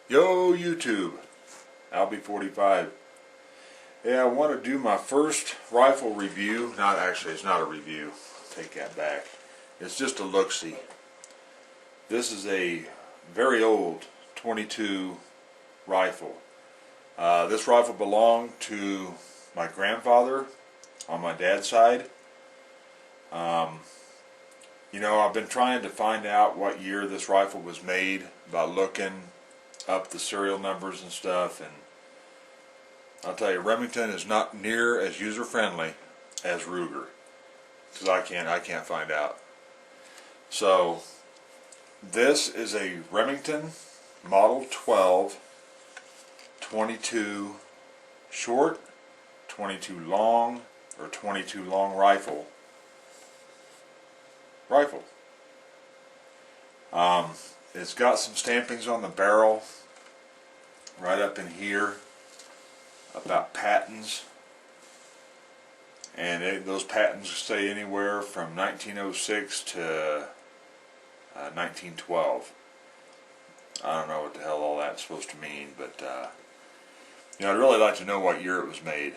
Yo YouTube, Albie45. Yeah, I want to do my first rifle review. Not actually, it's not a review. Take that back. It's just a look-see. This is a very old 22 rifle. This rifle belonged to my grandfather on my dad's side. You know, I've been trying to find out what year this rifle was made by looking up the serial numbers and stuff, and I'll tell you, Remington is not near as user-friendly as Ruger, because I can't find out. So this is a Remington Model 12 22 short, 22 long, or 22 long rifle. It's got some stampings on the barrel right up in here about patents, and those patents say anywhere from 1906 to 1912. I don't know what the hell all that's supposed to mean, but you know, I'd really like to know what year it was made.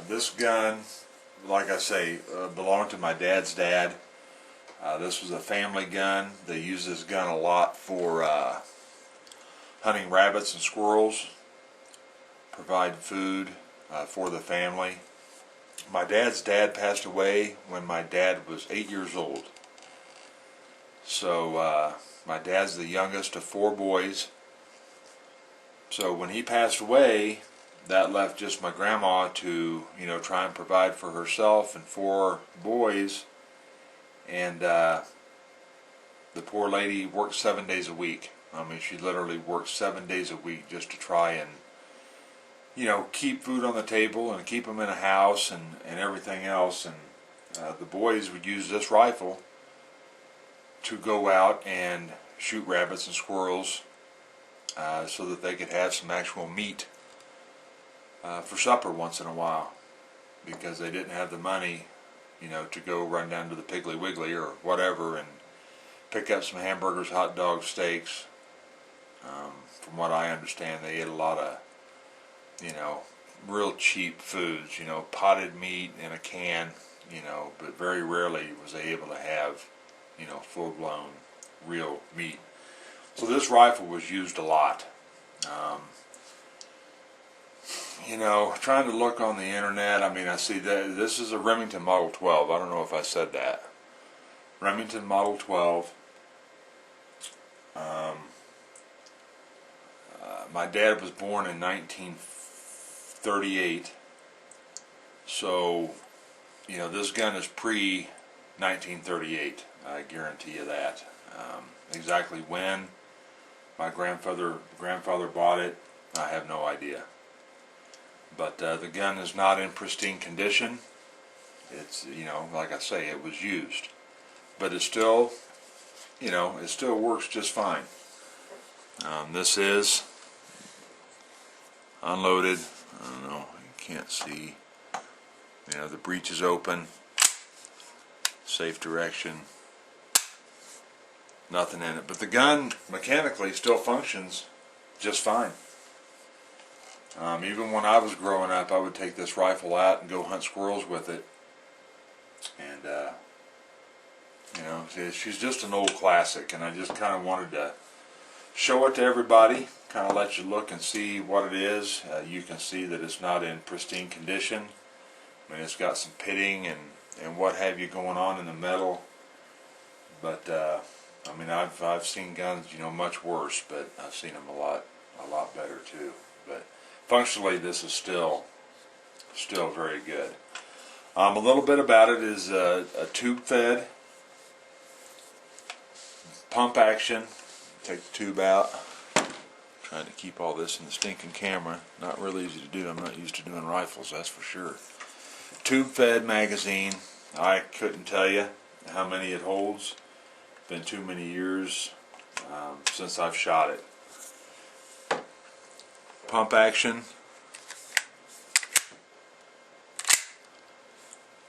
This gun, like I say, belonged to my dad's dad. This was a family gun. They used this gun a lot for hunting rabbits and squirrels, provide food for the family. My dad's dad passed away when my dad was 8 years old. So my dad's the youngest of 4 boys. So when he passed away, that left just my grandma to, you know, try and provide for herself and 4 boys. And the poor lady worked 7 days a week. I mean, she literally worked 7 days a week just to try and, you know, keep food on the table and keep them in a house and everything else. And the boys would use this rifle to go out and shoot rabbits and squirrels so that they could have some actual meat for supper once in a while, because they didn't have the money, you know, to go run down to the Piggly Wiggly or whatever and pick up some hamburgers, hot dogs, steaks. From what I understand, they ate a lot of, you know, real cheap foods, you know, potted meat in a can, you know, but very rarely was they able to have, you know, full-blown real meat. So this rifle was used a lot. You know, trying to look on the internet, I mean, I see that this is a Remington Model 12. I don't know if I said that. Remington Model 12. My dad was born in 1938. So, you know, this gun is pre-1938. I guarantee you that. Exactly when my grandfather bought it, I have no idea. But the gun is not in pristine condition. It's, you know, like I say, it was used, but it still, you know, it still works just fine. This is unloaded. I don't know, you can't see. You know, the breech is open. Safe direction. Nothing in it, but the gun mechanically still functions just fine. Even when I was growing up, I would take this rifle out and go hunt squirrels with it. And, you know, she's just an old classic, and I just kind of wanted to show it to everybody, kind of let you look and see what it is. You can see that it's not in pristine condition. I mean, it's got some pitting and what have you going on in the metal. But, I mean, I've seen guns, you know, much worse, but I've seen them a lot better too. But functionally, this is still very good. A little bit about it is a tube-fed pump action. Take the tube out. Trying to keep all this in the stinking camera. Not really easy to do. I'm not used to doing rifles, that's for sure. Tube-fed magazine. I couldn't tell you how many it holds. Been too many years since I've shot it. Pump action.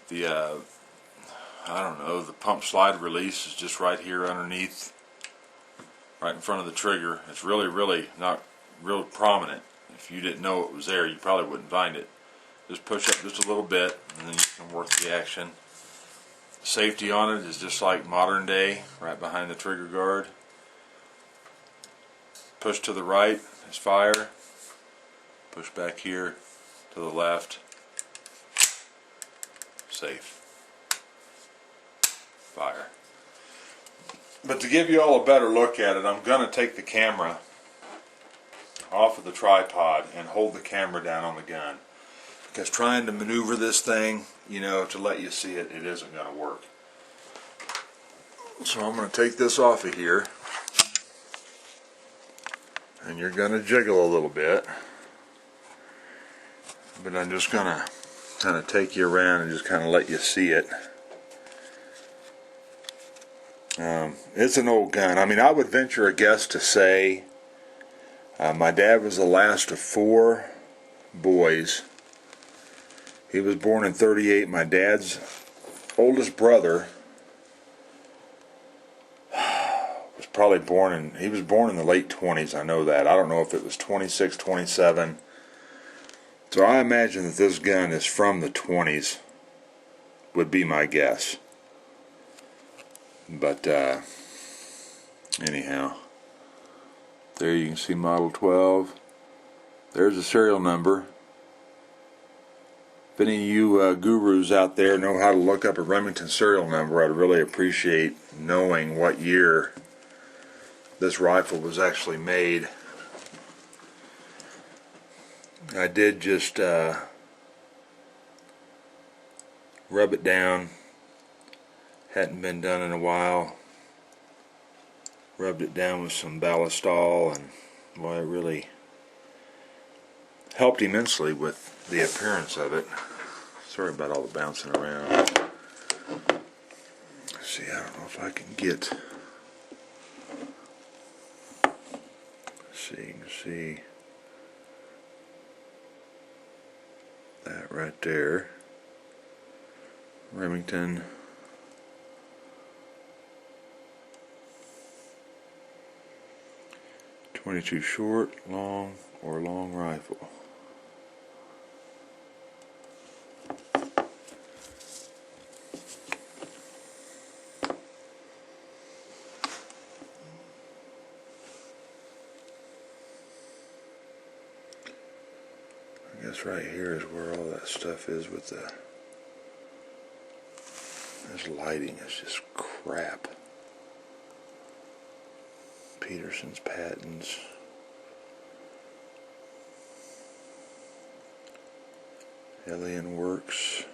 The I don't know, the pump slide release is just right here underneath right in front of the trigger. It's really not real prominent. If you didn't know it was there, you probably wouldn't find it. Just push up just a little bit, and then you can work the action. Safety on it is just like modern day, right behind the trigger guard. Push to the right is fire. Push back here to the left. Safe. Fire. But to give you all a better look at it, I'm going to take the camera off of the tripod and hold the camera down on the gun. Because trying to maneuver this thing, you know, to let you see it, it isn't going to work. So I'm going to take this off of here. And you're going to jiggle a little bit. But I'm just going to kind of take you around and just kind of let you see it. It's an old gun. I mean, I would venture a guess to say my dad was the last of 4 boys. He was born in '38. My dad's oldest brother was probably born in, he was born in the late 20s, I know that. I don't know if it was 26, 27. So I imagine that this gun is from the 20s, would be my guess. But anyhow, there you can see Model 12. There's the serial number. If any of you gurus out there know how to look up a Remington serial number, I'd really appreciate knowing what year this rifle was actually made. I did just rub it down. Hadn't been done in a while. Rubbed it down with some ballistol, and well, it really helped immensely with the appearance of it. Sorry about all the bouncing around. Let's see, I don't know if I can get. Let's see, you can see that right there. Remington. .22 short, long, or long rifle. I guess right here is where all that stuff is with the. This lighting is just crap. Petersons Patents. Alien Works.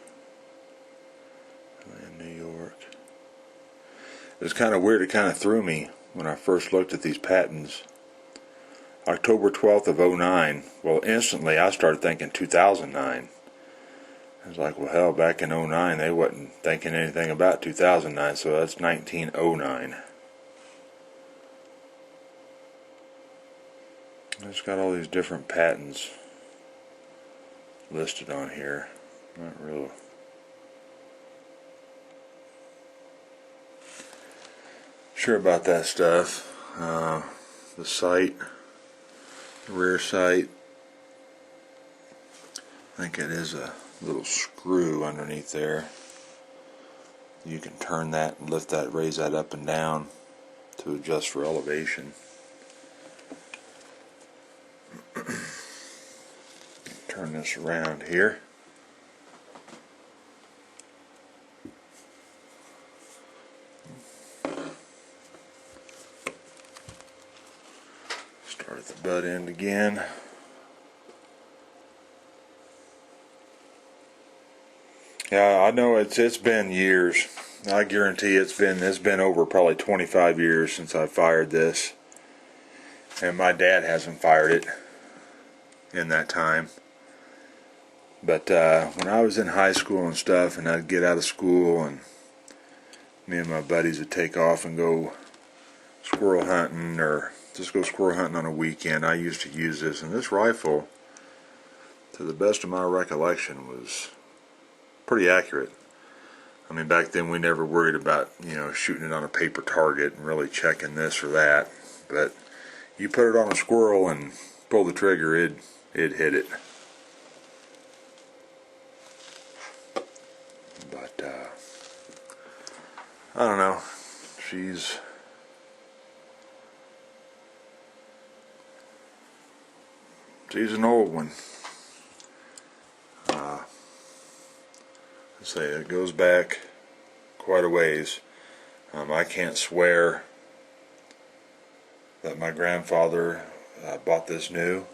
Alien New York. It was kind of weird. It kind of threw me when I first looked at these patents. October 12th of '09. Well, instantly I started thinking 2009. I was like, well, hell, back in '09 they wasn't thinking anything about 2009, so that's 1909. It's got all these different patents listed on here. Not real sure about that stuff. The sight, the rear sight. I think it is a little screw underneath there. You can turn that and lift that, raise that up and down to adjust for elevation. Turn this around here. Start at the butt end again. Yeah, I know it's been years. I guarantee it's been over probably 25 years since I fired this, and my dad hasn't fired it in that time. But when I was in high school and stuff, and I'd get out of school, and me and my buddies would take off and go squirrel hunting, or just go squirrel hunting on a weekend, I used to use this. And this rifle, to the best of my recollection, was pretty accurate. I mean, back then we never worried about, you know, shooting it on a paper target and really checking this or that. but you put it on a squirrel and pull the trigger, it'd hit it. But I don't know. She's an old one. I say it goes back quite a ways. I can't swear that my grandfather bought this new,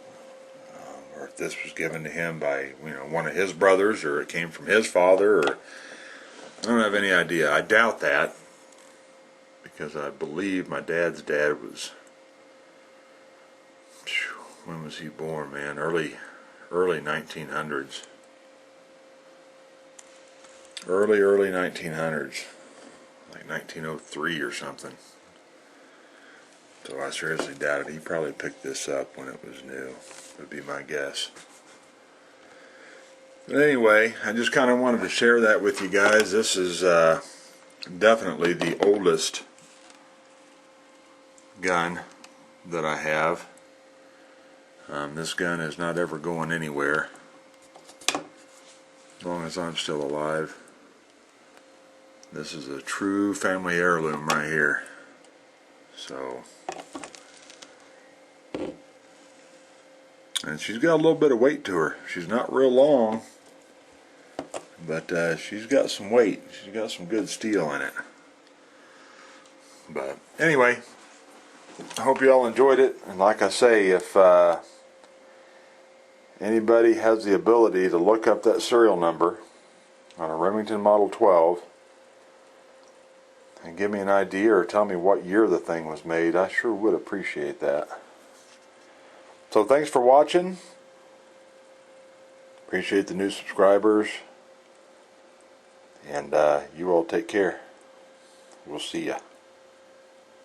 or if this was given to him by one of his brothers, or it came from his father, or I don't have any idea. I doubt that, because I believe my dad's dad was, when was he born, man? Early 1900s. Early 1900s, like 1903 or something. So I seriously doubt it. He probably picked this up when it was new, would be my guess. But anyway, I just kind of wanted to share that with you guys. This is definitely the oldest gun that I have. This gun is not ever going anywhere as long as I'm still alive. This is a true family heirloom right here. So, and she's got a little bit of weight to her. She's not real long, but she's got some weight. She's got some good steel in it. But anyway, I hope you all enjoyed it. And like I say, if anybody has the ability to look up that serial number on a Remington Model 12 and give me an idea or tell me what year the thing was made, I sure would appreciate that. So thanks for watching. Appreciate the new subscribers. And you all take care. We'll see ya.